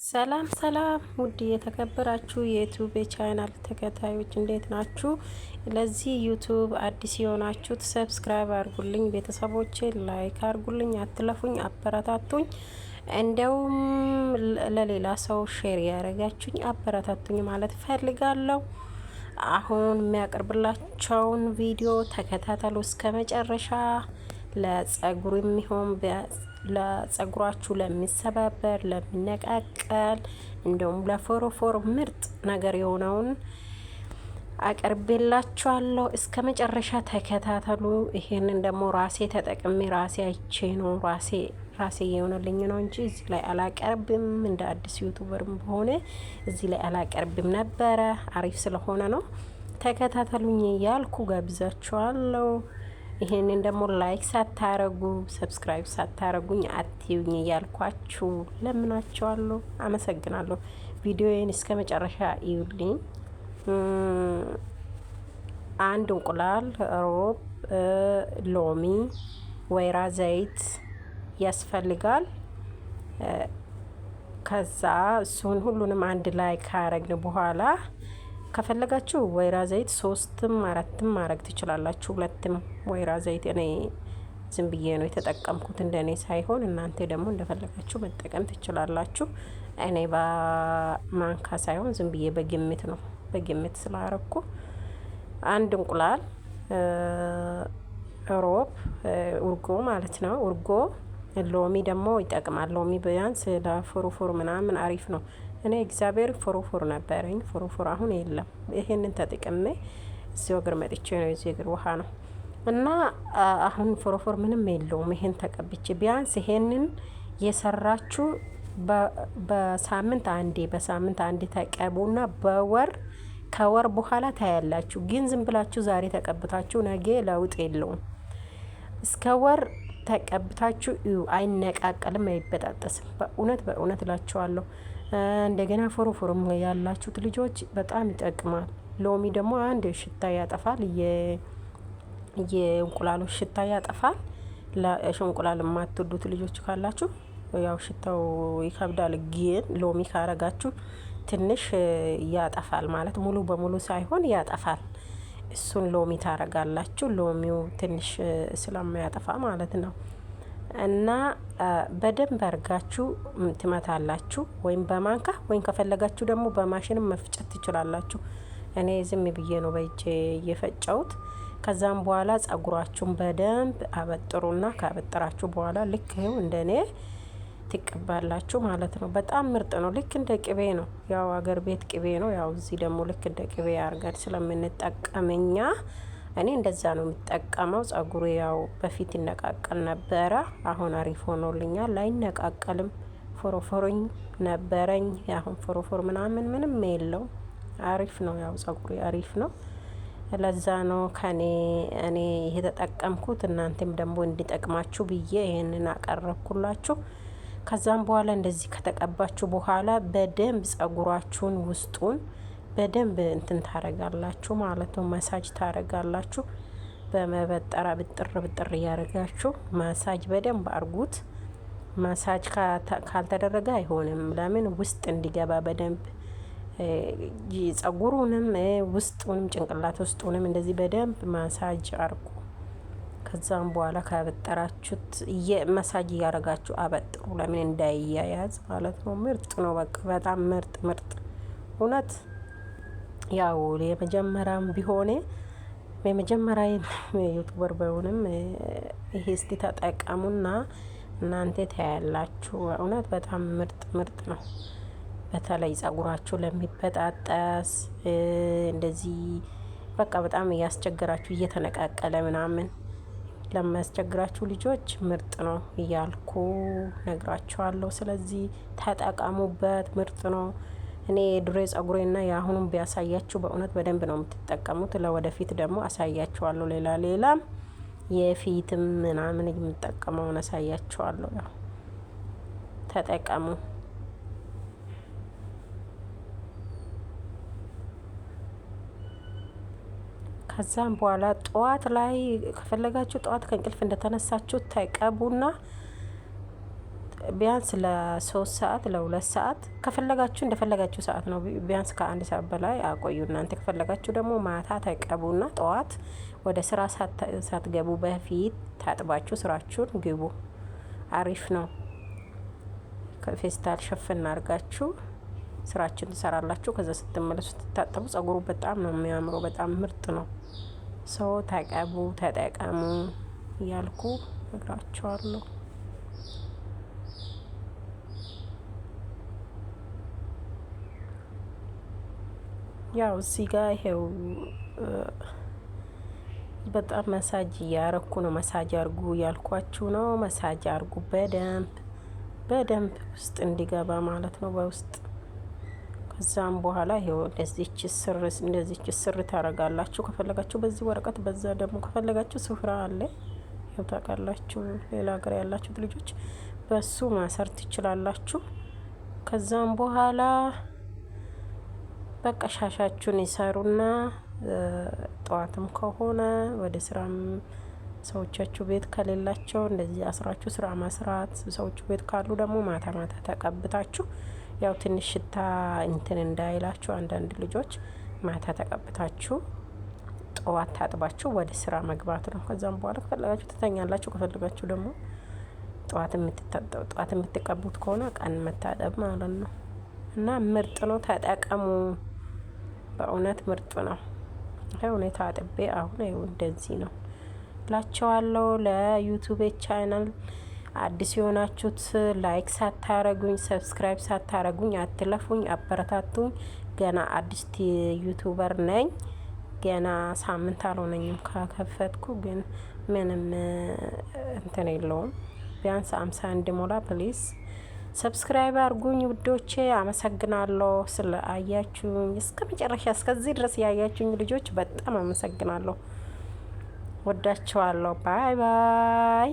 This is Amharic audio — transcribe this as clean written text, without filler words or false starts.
ሰላም ሰላም ውድ የተከበራችሁ የዩቲዩብ ቻናል ተከታዮች እንዴት ናችሁ? ለዚህ ዩቲዩብ አዲስ የሆናችሁት ሰብስክራይብ አድርጉልኝ፣ ቤተሰቦቼ ላይክ አድርጉልኝ፣ አትለፉኝ፣ አበረታቱኝ። እንደውም ለሌላ ሰው ሼር ያደረጋችሁኝ አበረታቱኝ ማለት ፈልጋለሁ። አሁን የሚያቀርብላቸውን ቪዲዮ ተከታተሉ እስከ መጨረሻ። ለጸጉር የሚሆን ለጸጉራችሁ ለሚሰባበር ለሚነቃቀል እንደውም ለፎሮፎር ምርጥ ነገር የሆነውን አቀርቤላችኋለሁ። እስከ መጨረሻ ተከታተሉ። ይሄንን ደግሞ ራሴ ተጠቅሜ ራሴ አይቼ ነው ራሴ የሆነልኝ ነው እንጂ እዚህ ላይ አላቀርብም። እንደ አዲስ ዩቲዩበርም ሆነ እዚህ ላይ አላቀርብም ነበረ። አሪፍ ስለሆነ ነው። ተከታተሉኝ እያልኩ ጋብዛችኋለሁ። ይሄንን ደግሞ ላይክ ሳታረጉ ሰብስክራይብ ሳታረጉኝ አትዩኝ እያልኳችሁ ለምናችኋለሁ። አመሰግናለሁ። ቪዲዮዬን እስከ መጨረሻ እዩልኝ። አንድ እንቁላል፣ ሮብ፣ ሎሚ፣ ወይራ ዘይት ያስፈልጋል። ከዛ እሱን ሁሉንም አንድ ላይ ካረግን በኋላ ከፈለጋችሁ ወይራ ዘይት 3ም 4ም ማረግ ትችላላችሁ። 2ም ወይራ ዘይት እኔ ዝም ብዬ ነው የተጠቀምኩት፣ እንደኔ ሳይሆን እናንተ ደግሞ እንደፈለጋችሁ መጠቀም ትችላላችሁ። እኔ በማንካ ሳይሆን ዝም ብዬ በግምት ስላረኩ አንድ እንቁላል፣ ሮብ እርጎ ማለት ነው። እርጎ ሎሚ ደግሞ ይጠቅማል። ሎሚ ቢያንስ ለፎሮፎር ምናምን አሪፍ ነው። እኔ እግዚአብሔር ፎሮፎር ነበረኝ፣ ፎሮፎር አሁን የለም። ይሄንን ተጠቅሜ እዚህ ወገር መጥቼ ነው። እዚህ እግር ውሃ ነው እና አሁን ፎሮፎር ምንም የለውም። ይሄን ተቀብቼ ቢያንስ ይሄንን የሰራችሁ በሳምንት አንዴ ተቀቡና ከወር በኋላ ታያላችሁ። ግን ዝም ብላችሁ ዛሬ ተቀብታችሁ ነገ ለውጥ የለውም። እስከ ወር ተቀብታችሁ አይነቃቀልም፣ አይበጣጠስም። በእውነት እላችኋለሁ። እንደገና ፎሮፎርም ያላችሁት ልጆች በጣም ይጠቅማል። ሎሚ ደግሞ አንድ ሽታ ያጠፋል፣ የእንቁላሉ ሽታ ያጠፋል። ለእንቁላል የማትወዱት ልጆች ካላችሁ ያው ሽታው ይከብዳል። ግን ሎሚ ካረጋችሁ ትንሽ ያጠፋል ማለት ሙሉ በሙሉ ሳይሆን ያጠፋል። እሱን ሎሚ ታረጋላችሁ። ሎሚው ትንሽ ስለማያጠፋ ማለት ነው። እና በደንብ አርጋችሁ ትመታላችሁ፣ ወይም በማንካ ወይም ከፈለጋችሁ ደግሞ በማሽንም መፍጨት ትችላላችሁ። እኔ ዝም ብዬ ነው በእጄ እየፈጨሁት። ከዛም በኋላ ጸጉራችሁን በደንብ አበጥሩና ካበጠራችሁ በኋላ ልክ ይኸው እንደኔ ትቀባላችሁ ማለት ነው። በጣም ምርጥ ነው። ልክ እንደ ቅቤ ነው። ያው አገር ቤት ቅቤ ነው። ያው እዚህ ደግሞ ልክ እንደ ቅቤ አርገን ስለምንጠቀመኛ እኔ እንደዛ ነው የምጠቀመው። ጸጉሩ ያው በፊት ይነቃቀል ነበረ፣ አሁን አሪፍ ሆኖልኛል። አይነቃቀልም። ፎሮፎሮኝ ነበረኝ፣ አሁን ፎሮፎር ምንም የለው። አሪፍ ነው። ያው ጸጉሩ አሪፍ ነው። ለዛ ነው እኔ የተጠቀምኩት። እናንተም ደግሞ እንዲጠቅማችሁ ብዬ ይሄንን አቀረብኩላችሁ። ከዛም በኋላ እንደዚህ ከተቀባችሁ በኋላ በደንብ ጸጉራችሁን ውስጡን በደንብ እንትን ታረጋላችሁ ማለት ነው። ማሳጅ ታረጋላችሁ። በመበጠራ ብጥር እያረጋችሁ ማሳጅ በደንብ አርጉት። ማሳጅ ካልተደረገ አይሆንም። ለምን ውስጥ እንዲገባ በደንብ ጸጉሩንም ውስጡንም ጭንቅላት ውስጡንም እንደዚህ በደንብ ማሳጅ አርጉ። ከዛም በኋላ ካበጠራችሁት ማሳጅ እያረጋችሁ አበጥሩ። ለምን እንዳይያያዝ ማለት ነው። ምርጥ ነው። በቃ በጣም ምርጥ እውነት። ያው የመጀመሪያም ቢሆን የመጀመሪያ ዩቲዩበር ባይሆንም ይሄ እስቲ ተጠቀሙና እናንተ ታያላችሁ። እውነት በጣም ምርጥ ነው። በተለይ ጸጉራችሁ ለሚበጣጠስ እንደዚህ በቃ በጣም እያስቸገራችሁ እየተነቃቀለ ምናምን ለሚያስቸግራችሁ ልጆች ምርጥ ነው እያልኩ ነግራችኋለሁ። ስለዚህ ተጠቀሙበት። ምርጥ ነው። እኔ ድሬ ጸጉሬና የአሁኑም ቢያሳያችሁ በእውነት በደንብ ነው የምትጠቀሙት። ለወደፊት ደግሞ አሳያችኋለሁ። ሌላም የፊትም ምናምን የምጠቀመውን አሳያችኋለሁ። ያው ተጠቀሙ። ከዛም በኋላ ጠዋት ላይ ከፈለጋችሁ ጠዋት ከእንቅልፍ እንደተነሳችሁ ተቀቡና ቢያንስ ለ3 ሰዓት ለ2 ሰዓት ከፈለጋችሁ እንደፈለጋችሁ ሰዓት ነው። ቢያንስ ከ1 ሰዓት በላይ አቆዩ። እናንተ ከፈለጋችሁ ደግሞ ማታ ተቀቡና ጠዋት ወደ ስራ ሳትገቡ በፊት ታጥባችሁ ስራችሁን ግቡ። አሪፍ ነው። ከፌስታል ሸፍን አድርጋችሁ ስራችን ትሰራላችሁ። ከዛ ስትመለሱ ትታጠቡ። ጸጉሩ በጣም ነው የሚያምረው። በጣም ምርጥ ነው። ሰው ተቀቡ፣ ተጠቀሙ እያልኩ እላችኋለሁ። ያው እዚህ ጋር ይሄው በጣም መሳጅ እያረኩ ነው። መሳጅ አርጉ እያልኳችሁ ነው። መሳጅ አርጉ በደንብ ውስጥ እንዲገባ ማለት ነው፣ በውስጥ ከዛም በኋላ ይሄው እንደዚች ስር ታረጋላችሁ። ከፈለጋችሁ በዚህ ወረቀት፣ በዛ ደግሞ ከፈለጋችሁ ስፍራ አለ። ይሄው ታውቃላችሁ፣ ሌላ ሀገር ያላችሁት ልጆች በሱ ማሰር ትችላላችሁ። ከዛም በኋላ በቃ ሻሻችሁን ይሰሩና ጠዋትም ከሆነ ወደ ስራም ሰዎቻችሁ ቤት ከሌላቸው እንደዚህ አስራችሁ ስራ መስራት፣ ሰዎቹ ቤት ካሉ ደግሞ ማታ ማታ ተቀብታችሁ ያው ትንሽ ሽታ እንትን እንዳይላችሁ አንዳንድ ልጆች ማታ ተቀብታችሁ ጠዋት ታጥባችሁ ወደ ስራ መግባት ነው። ከዛም በኋላ ከፈለጋችሁ ትተኛላችሁ። ከፈለጋችሁ ደግሞ ጠዋት የምትቀቡት ከሆነ ቀን መታጠብ ማለት ነው። እና ምርጥ ነው፣ ተጠቀሙ። በእውነት ምርጥ ነው። ሁኔታ አጥቤ አሁን እንደዚህ ነው ላቸዋለሁ። ለዩቲዩብ ቻናል አዲስ የሆናችሁት ላይክ ሳታረጉኝ ሰብስክራይብ ሳታረጉኝ አትለፉኝ፣ አበረታቱኝ። ገና አዲስ ዩቲዩበር ነኝ። ገና ሳምንት አልሆነኝም ከከፈትኩ፣ ግን ምንም እንትን የለውም። ቢያንስ 50 እንዲሞላ ፕሊዝ ሰብስክራይብ አርጉኝ ውዶቼ። አመሰግናለሁ ስለ አያችሁኝ እስከ መጨረሻ እስከዚህ ድረስ ያያችሁኝ ልጆች በጣም አመሰግናለሁ። ወዳችኋለሁ። ባይ ባይ።